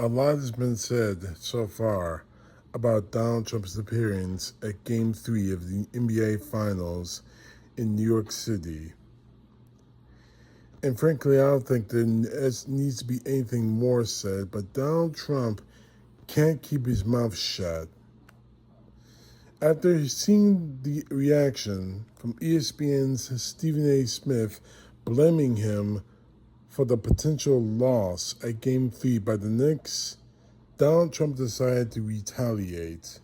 A lot has been said so far about Donald Trump's appearance at Game 3 of the NBA Finals in New York City. And frankly, I don't think there needs to be anything more said, but Donald Trump can't keep his mouth shut. After seeing the reaction from ESPN's Stephen A. Smith blaming him for the potential loss at Game 3 by the Knicks, Donald Trump decided to retaliate,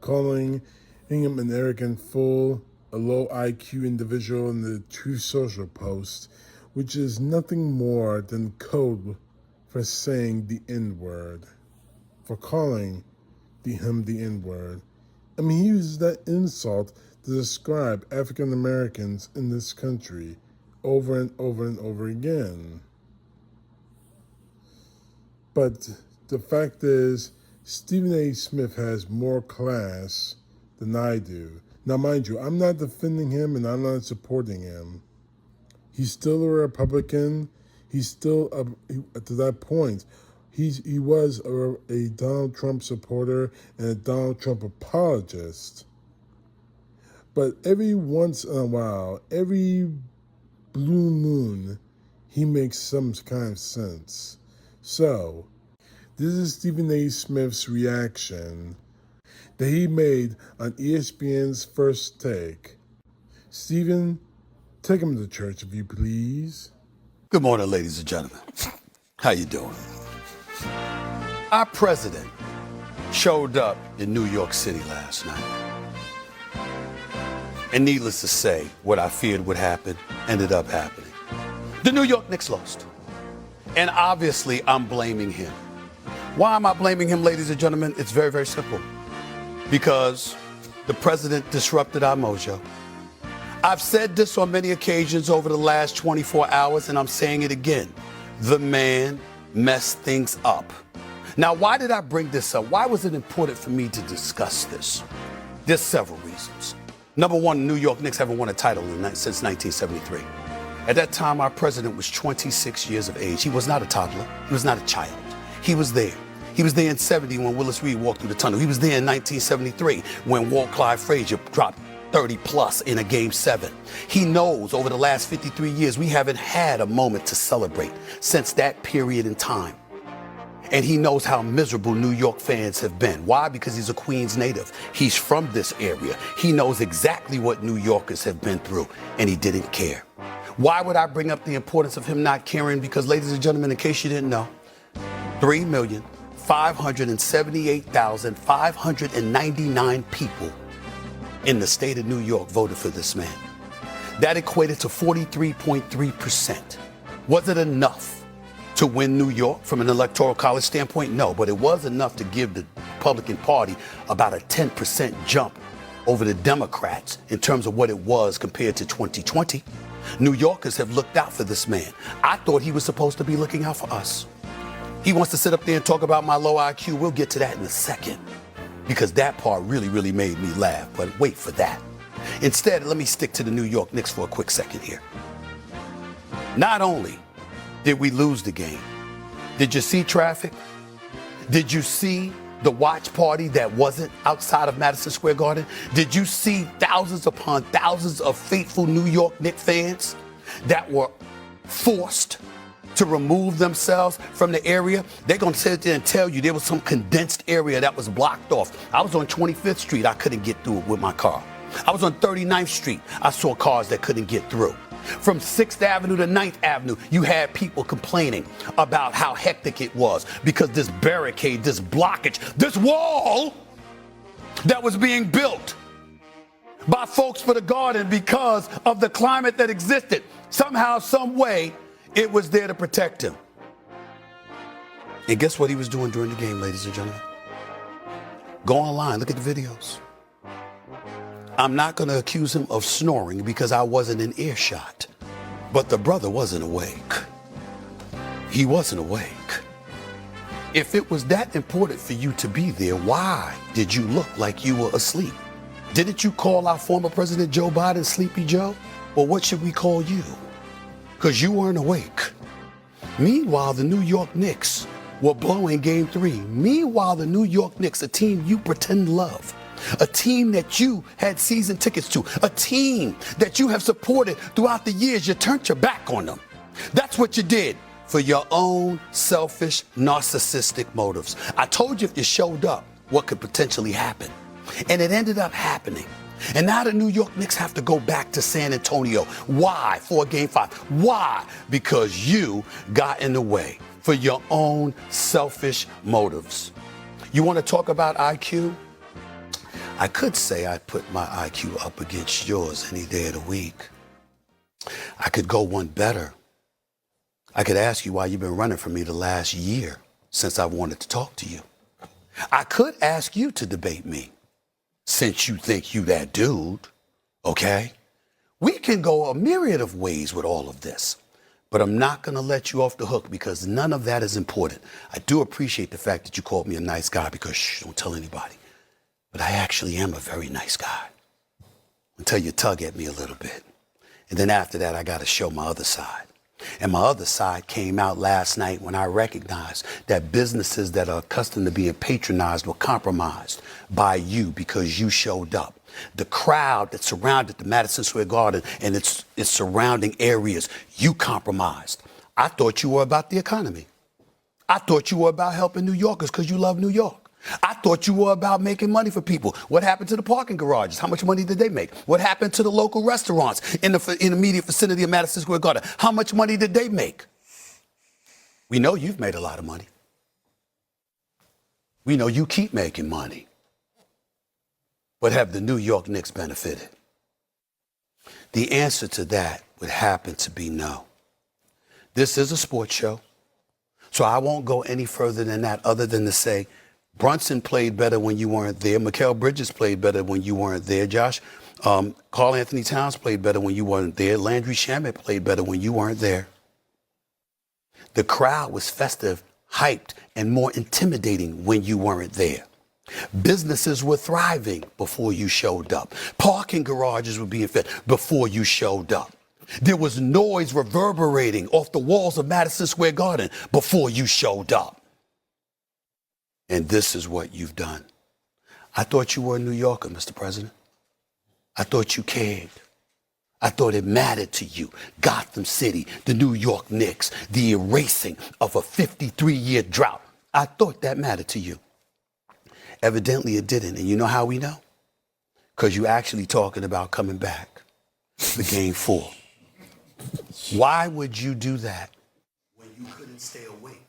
calling him an arrogant fool, a low IQ individual in the Truth Social post, which is nothing more than code for saying the N-word, for calling him the N-word. I mean, he uses that insult to describe African Americans in this country over and over and over again. But the fact is, Stephen A. Smith has more class than I do. Now, mind you, I'm not defending him and I'm not supporting him. He's still a Republican. He's still, to that point, he was a Donald Trump supporter and a Donald Trump apologist. But every once in a while, every blue moon, he makes some kind of sense. So, this is Stephen A. Smith's reaction that he made on ESPN's First Take. Stephen, take him to church, if you please. Good morning, ladies and gentlemen. How you doing? Our president showed up in New York City last night. And needless to say, what I feared would happen ended up happening. The New York Knicks lost. And obviously, I'm blaming him. Why am I blaming him, ladies and gentlemen? It's very, very simple. Because the president disrupted our mojo. I've said this on many occasions over the last 24 hours, and I'm saying it again. The man messed things up. Now, why did I bring this up? Why was it important for me to discuss this? There's several reasons. Number one, the New York Knicks haven't won a title since 1973. At that time, our president was 26 years of age. He was not a toddler. He was not a child. He was there. He was there in 70 when Willis Reed walked through the tunnel. He was there in 1973 when Walt Clyde Frazier dropped 30 plus in a Game 7. He knows over the last 53 years, we haven't had a moment to celebrate since that period in time. And he knows how miserable New York fans have been. Why? Because he's a Queens native. He's from this area. He knows exactly what New Yorkers have been through, and he didn't care. Why would I bring up the importance of him not caring? Because, ladies and gentlemen, in case you didn't know, 3,578,599 people in the state of New York voted for this man. That equated to 43.3%. Was it enough to win New York from an electoral college standpoint? No, but it was enough to give the Republican Party about a 10% jump over the Democrats in terms of what it was compared to 2020. New Yorkers have looked out for this man. I thought he was supposed to be looking out for us. He wants to sit up there and talk about my low IQ. We'll get to that in a second, because that part really, really made me laugh. But wait for that. Instead, let me stick to the New York Knicks for a quick second here. Not only did we lose the game, did you see traffic? Did you see the watch party that wasn't outside of Madison Square Garden? Did you see thousands upon thousands of faithful New York Knicks fans that were forced to remove themselves from the area? They're going to sit there and tell you there was some condensed area that was blocked off. I was on 25th Street. I couldn't get through it with my car. I was on 39th Street. I saw cars that couldn't get through. From 6th Avenue to 9th Avenue, you had people complaining about how hectic it was because this barricade, this blockage, this wall that was being built by folks for the garden because of the climate that existed. Somehow, some way, it was there to protect him. And guess what he was doing during the game, ladies and gentlemen? Go online, look at the videos. I'm not going to accuse him of snoring because I wasn't in earshot. But the brother wasn't awake. He wasn't awake. If it was that important for you to be there, why did you look like you were asleep? Didn't you call our former President Joe Biden Sleepy Joe? Or what should we call you? Because you weren't awake. Meanwhile, the New York Knicks were blowing game 3. Meanwhile, the New York Knicks, a team you pretend love, a team that you had season tickets to, a team that you have supported throughout the years, you turned your back on them. That's what you did for your own selfish, narcissistic motives. I told you if you showed up, what could potentially happen. And it ended up happening. And now the New York Knicks have to go back to San Antonio. Why? For game 5. Why? Because you got in the way for your own selfish motives. You want to talk about IQ? I could say I put my IQ up against yours any day of the week. I could go one better. I could ask you why you've been running from me the last year since I wanted to talk to you. I could ask you to debate me since you think you that dude, okay? We can go a myriad of ways with all of this, but I'm not going to let you off the hook because none of that is important. I do appreciate the fact that you called me a nice guy because shh, don't tell anybody. But I actually am a very nice guy until you tug at me a little bit. And then after that, I got to show my other side. And my other side came out last night when I recognized that businesses that are accustomed to being patronized were compromised by you because you showed up. The crowd that surrounded the Madison Square Garden and its surrounding areas, you compromised. I thought you were about the economy. I thought you were about helping New Yorkers because you love New York. I thought you were about making money for people. What happened to the parking garages? How much money did they make? What happened to the local restaurants in the immediate vicinity of Madison Square Garden? How much money did they make? We know you've made a lot of money. We know you keep making money. But have the New York Knicks benefited? The answer to that would happen to be no. This is a sports show, so I won't go any further than that other than to say Brunson played better when you weren't there. Mikal Bridges played better when you weren't there, Josh. Karl Anthony Towns played better when you weren't there. Landry Shamet played better when you weren't there. The crowd was festive, hyped, and more intimidating when you weren't there. Businesses were thriving before you showed up. Parking garages were being fed before you showed up. There was noise reverberating off the walls of Madison Square Garden before you showed up. And this is what you've done. I thought you were a New Yorker, Mr. President. I thought you cared. I thought it mattered to you. Gotham City, the New York Knicks, the erasing of a 53-year drought. I thought that mattered to you. Evidently it didn't. And you know how we know? Because you actually talking about coming back for game 4. Why would you do that when you couldn't stay awake?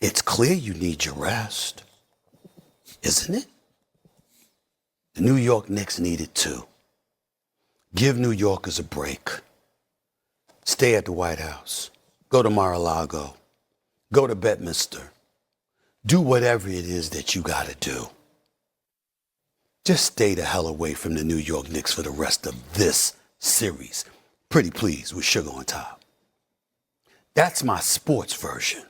It's clear you need your rest, isn't it? The New York Knicks need it too. Give New Yorkers a break. Stay at the White House. Go to Mar-a-Lago. Go to Bedminster. Do whatever it is that you got to do. Just stay the hell away from the New York Knicks for the rest of this series. Pretty please with sugar on top. That's my sports version.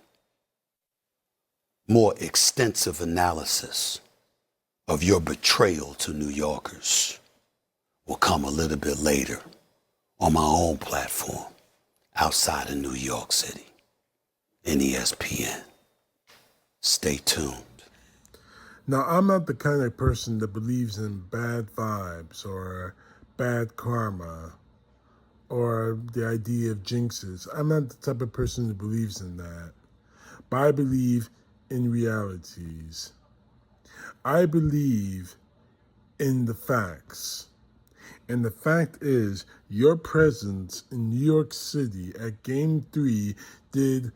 More extensive analysis of your betrayal to New Yorkers will come a little bit later on my own platform outside of New York City, in ESPN. Stay tuned. Now, I'm not the kind of person that believes in bad vibes or bad karma or the idea of jinxes. I'm not the type of person that believes in that. But I believe in realities. I believe in the facts. And the fact is, your presence in New York City at Game 3 did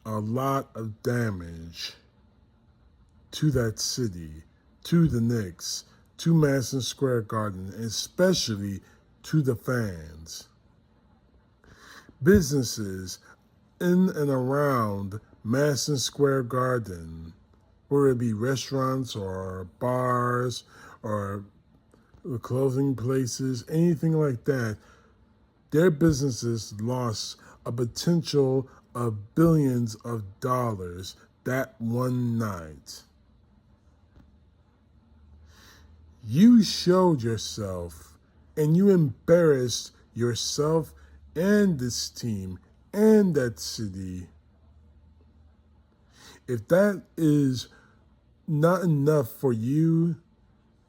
a lot of damage to that city, to the Knicks, to Madison Square Garden, and especially to the fans. Businesses in and around Madison Square Garden, whether it be restaurants or bars or clothing places, anything like that, their businesses lost a potential of billions of dollars that one night. You showed yourself and you embarrassed yourself and this team and that city If that is not enough for you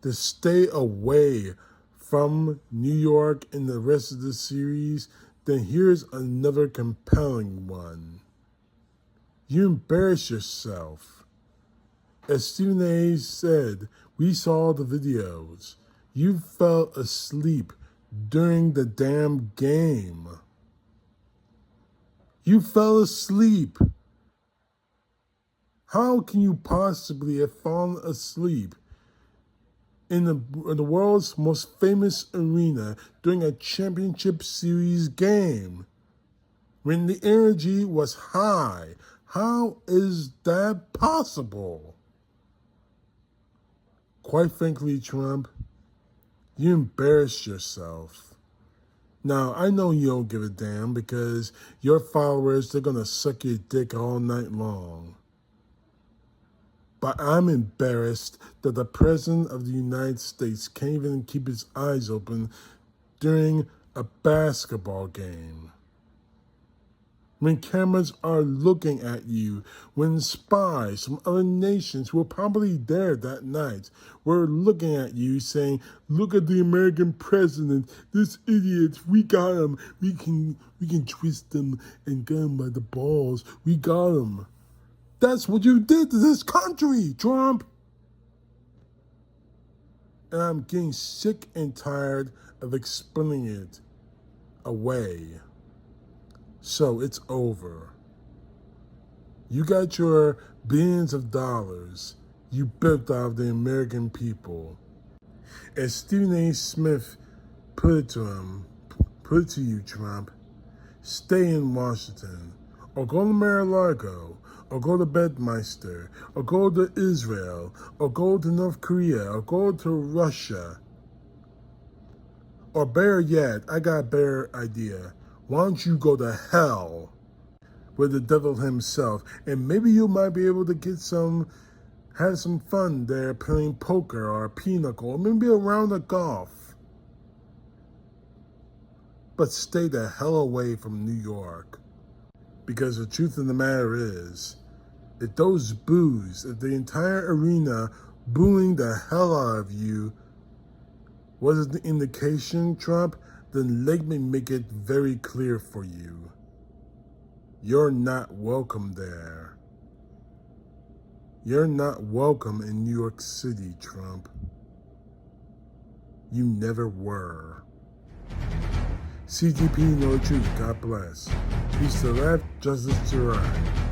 to stay away from New York in the rest of the series, then here's another compelling one. You embarrass yourself. As Stephen A. said, we saw the videos. You fell asleep during the damn game. You fell asleep. How can you possibly have fallen asleep in the world's most famous arena during a championship series game when the energy was high? How is that possible? Quite frankly, Trump, you embarrass yourself. Now, I know you don't give a damn because your followers, they're going to suck your dick all night long. But I'm embarrassed that the President of the United States can't even keep his eyes open during a basketball game. When cameras are looking at you, when spies from other nations who were probably there that night were looking at you saying, look at the American president, this idiot, we got him, we can twist him and get him by the balls, we got him. That's what you did to this country, Trump. And I'm getting sick and tired of explaining it away. So it's over. You got your billions of dollars you built out of the American people. As Stephen A. Smith put it to you, Trump, stay in Washington, or go to Mar-a-Lago, or go to Bedminster, or go to Israel, or go to North Korea, or go to Russia. Or better yet, I got a better idea. Why don't you go to hell with the devil himself, and maybe you might be able to have some fun there playing poker or pinochle, or maybe a round of golf. But stay the hell away from New York. Because the truth of the matter is, if those boos, if the entire arena booing the hell out of you wasn't the indication, Trump, then let me make it very clear for you. You're not welcome there. You're not welcome in New York City, Trump. You never were. CTP, know the truth. God bless. Peace to the left, justice to the right.